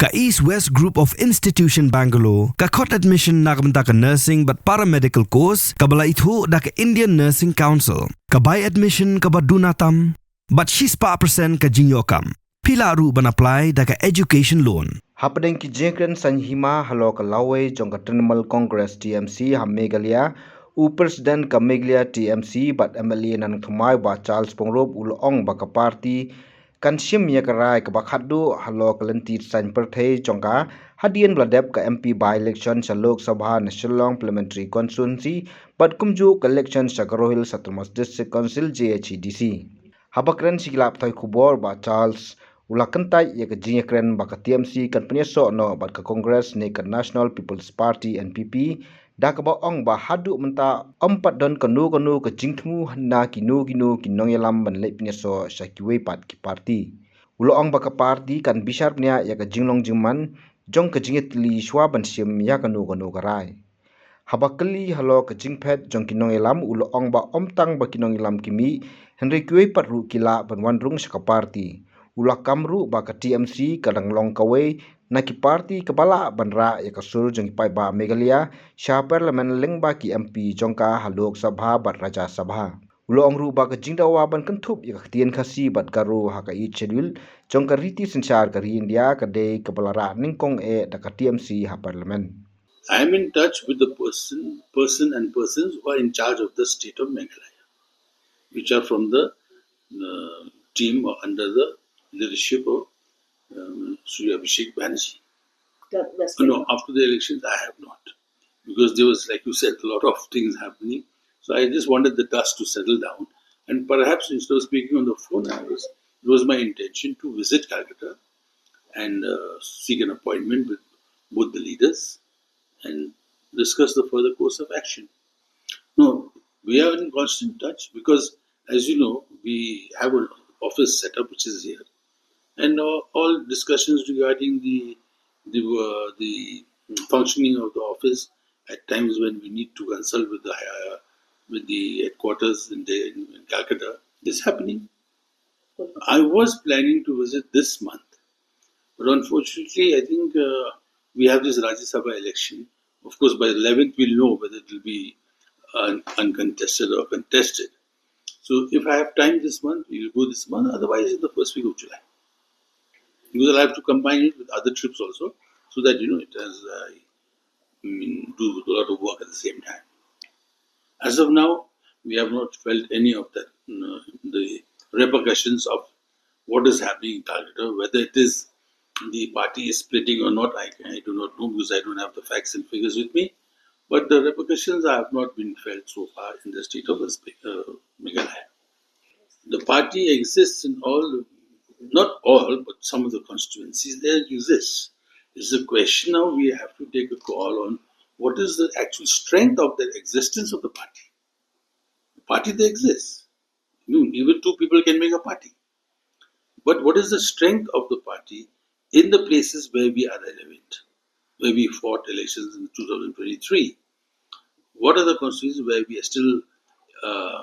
Ka East-West Group of Institution Bangalore, ka khot admission nakamta ka nursing but paramedical course, ka bala ithu da ka Indian Nursing Council, ka buy admission ka badunatam, but she's pa percent ka jinyokam. Pila ru ban apply da ka education loan. Hapdeng ki Ïakren sanhima halo ka Lawei Jong ka Trinamal Congress TMC ha Meghalaya u President ka Meghalaya TMC but MLA nan thumai ba Charles Pongrop ulong ba ka party kan sim ya karai ka bakhadu halo ka lentir san perthei jongka hadian bladep ka MP by election sa Lok Sabha na Shillong Parliamentary Constituency but kumju ka election sa Karohil Satramas District Council GHADC. Habakren sigilap thai kubor ba Charles ulakantai ya ka Ïakren ba ka TMC kan penyeso no ba ka Congress ne ka National People's Party NPP da ka ba ong ba hadu menta empat don kanu ka jingtmu na kinu kinong yalam ban le penyeso sa kiwe pat ki party ulo ong ba ka party kan bisar nya ya ka jinglong jingman jong ka jingitli shwa ban sim ya kanu ka rai habakali halo ka jingphet jong kinong yalam ulo ong ba omtang ba kinong yalam kimi henry kiwe pat ru kila ban wandrung sa ka party ula kamru ba ka TMC kadang long kawe na ki party kabala banra ya kasur jeng pai ba Meghalaya sha parliament leng ba ki MP jongka halok sabha bat raja sabha ulo ongru ba ka jingdawa ban kenthup ya tien khasi bat karu ha ka I schedule jongka riti sensar ka India ka de kabalara ningkong e da ka TMC ha parliament. I am in touch with the person and persons who are in charge of the state of Meghalaya, which are from the team or under the leadership of Sri Abhishek Banerjee. No, after the elections, I have not. Because there was, like you said, a lot of things happening. So I just wanted the dust to settle down. And perhaps instead of speaking on the phone, it was my intention to visit Calcutta and seek an appointment with both the leaders and discuss the further course of action. No, we are in constant touch because, as you know, we have an office set up which is here. And all discussions regarding the functioning of the office at times when we need to consult with the headquarters in Calcutta is happening. I was planning to visit this month, but unfortunately, I think we have this Rajya Sabha election. Of course, by the 11th, we'll know whether it will be uncontested or contested. So, if I have time this month, we'll go this month. Otherwise, in the first week of July. Because I'll have to combine it with other trips also, so that it has do a lot of work at the same time. As of now, we have not felt any of that, the repercussions of what is happening in Calcutta, whether it is the party is splitting or not, I do not know because I don't have the facts and figures with me. But the repercussions have not been felt so far in the state of Meghalaya. The party exists in not all, but some of the constituencies there exists. It's a question now we have to take a call on what is the actual strength of the existence of the party. The party they exists. Even two people can make a party. But what is the strength of the party in the places where we are relevant, where we fought elections in 2023? What are the constituencies where we are still a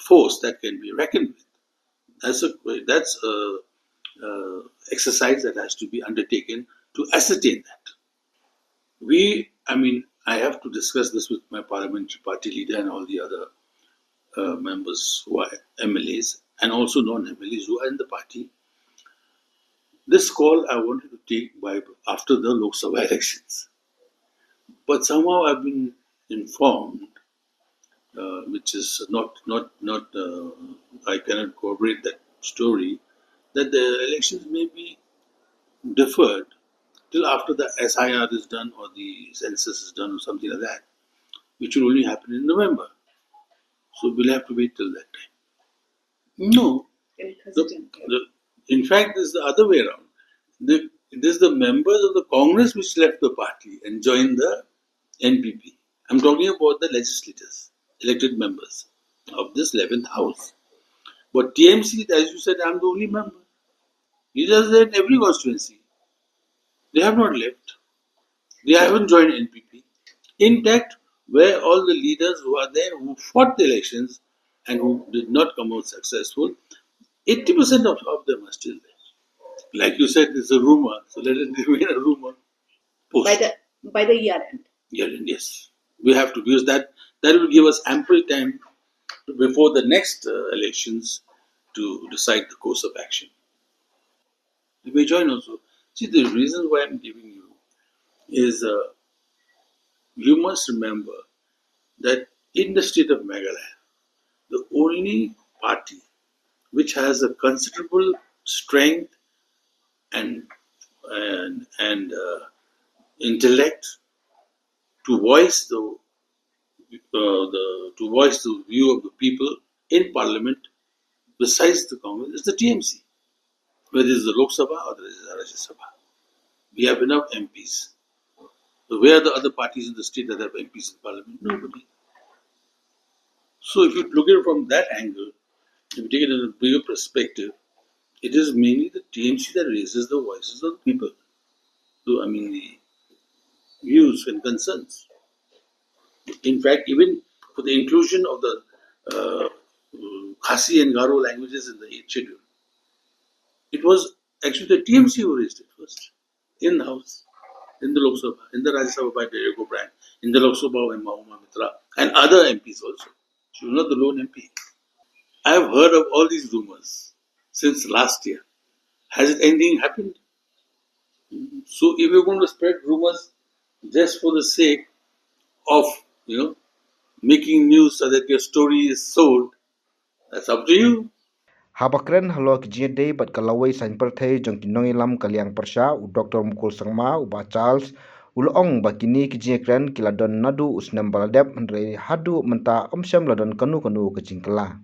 force that can be reckoned with? That's a exercise that has to be undertaken to ascertain that. I have to discuss this with my parliamentary party leader and all the other members who are MLAs and also non-MLAs who are in the party. This call I wanted to take after the Lok Sabha elections. But somehow I've been informed, which is not I cannot corroborate that story, that the elections may be deferred till after the SIR is done or the census is done or something like that, which will only happen in November. So we'll have to wait till that time. No. In fact, it's the other way around. It is the members of the Congress which left the party and joined the NPP. I'm talking about the legislators, elected members of this 11th house. But TMC, as you said, I'm the only member. It is there in every constituency. They have not left. They haven't joined NPP. Intact, where all the leaders who are there, who fought the elections and who did not come out successful, 80% of them are still there. Like you said, it's a rumor, so let it remain a rumor. By the year end. Yes. We have to, because that will give us ample time before the next elections to decide the course of action. You may join also. See, the reason why I'm giving you is you must remember that in the state of Meghalaya, the only party which has a considerable strength and intellect to voice to voice the view of the people in Parliament, besides the Congress, is the TMC. Whether it is the Lok Sabha or the Rajya Sabha, we have enough MPs. So where are the other parties in the state that have MPs in Parliament? Nobody. So if you look at it from that angle, if you take it in a bigger perspective, it is mainly the TMC that raises the voices of the people. So, I mean, the views and concerns. In fact, even for the inclusion of the Khasi and Garo languages in the 8th schedule, it was actually the TMC who raised it first in the House, in the Lok Sabha, in the Rajya Sabha by Derek O'Brien, in the Lok Sabha by Mahoma Mitra, and other MPs also. She was not the lone MP. I have heard of all these rumors since last year. Has anything happened? So if you're going to spread rumors just for the sake of, making news so that your story is sold, that's up to you. Habakren halo GHADC bat ka Lawei sain perthei jong kinongi lam kaliang persha u Dr. Mukul Sangma u ba Charles ulong ba kini Ïakren kiladon nadu usnam baladep andre hadu menta omsyam ladon kanu kejingkela.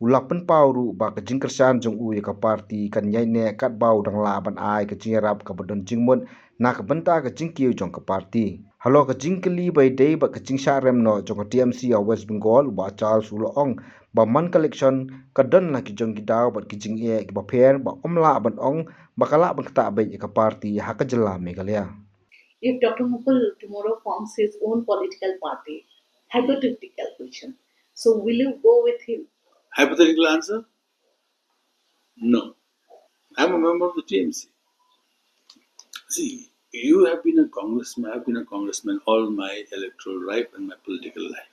Ulak penpau ru ba kejingkersan jong u ka parti kan yaine kat bau dang la ban ai kejingrap ka badon jingmon na ka benta kejingkiu jong ka parti. Halo kejingkeli by day ba kejingsha remno jong TMC of West Bengal ba Charles ulong ba man collection kadon la ki jong gidaw ba kijing e ba pher ba omla ban ong ba kala ban kata ba ka parti ha ka jela Meghalaya. If Dr. Mukul tomorrow forms his own political party, hypothetical question. So will you go with him? Hypothetical answer? No. I'm a member of the TMC. See, you have been a congressman, I've been a congressman all my electoral life and my political life.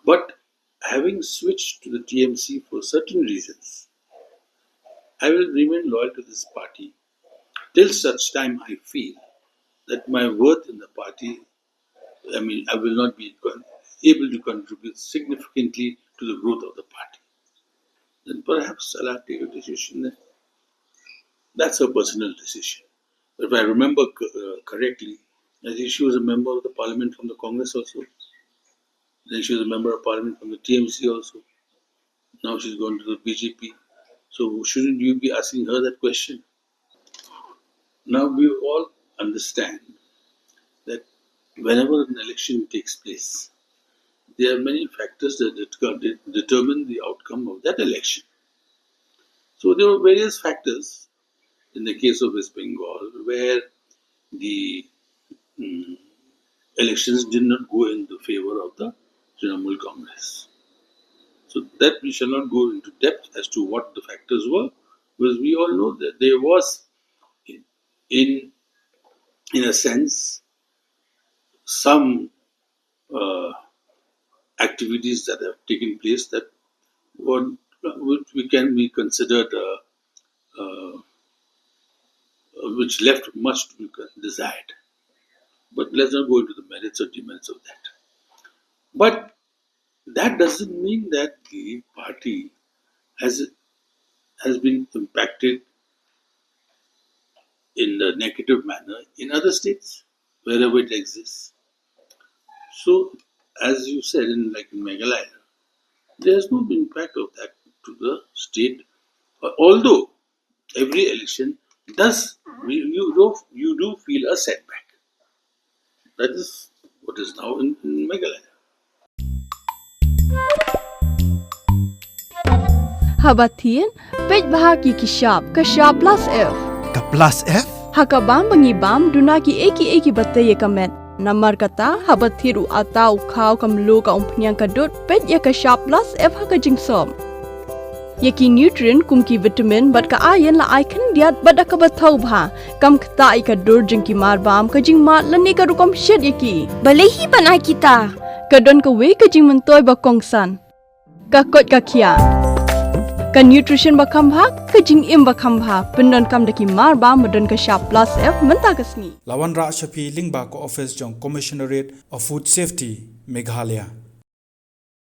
But having switched to the TMC for certain reasons, I will remain loyal to this party till such time I feel that my worth in the party, I will not be able to contribute significantly to the growth of the party. Then perhaps I'll take a decision. That's a personal decision. But if I remember correctly, I think she was a member of the parliament from the Congress also. Then she was a member of parliament from the TMC also. Now she's gone to the BJP. So shouldn't you be asking her that question? Now we all understand that whenever an election takes place, there are many factors that determine the outcome of that election. So there were various factors in the case of West Bengal where the elections did not go in the favor of the Trinamool Congress. So that we shall not go into depth as to what the factors were, because we all know that there was, in a sense, some activities that have taken place that which can be considered which left much to be desired. But let's not go into the merits or demerits of that. But that doesn't mean that the party has been impacted in a negative manner in other states, wherever it exists. So, as you said, in Meghalaya, there has no impact of that to the state. Although every election you do feel a setback. That is what is now in Meghalaya. Habatin, pej bahagi kishab plus F. Ka plus F? Hakabam bangibam dunaki eki bataya kamet. Namar kata habathiru atau kau kamlu ka umpnyang kadut pej ya kishab plus F haka jingsom. Yaki nutrient kum ki vitamin bat ka iron la icon diat bat ka bathau bha kam khta ka dur jing ki mar bam ka jing mat la ne ka rukom shed yaki Balehi banai kita. ka don ka we ka jing mentoy ba kongsan ka kot ka khia ka nutrition ba kham bha ka jing im ba kham bha pendon kam daki mar bam madon ka sharp plus f menta kasni Lawan Ra Shafi Lingba ko office jong Commissionerate of Food Safety Meghalaya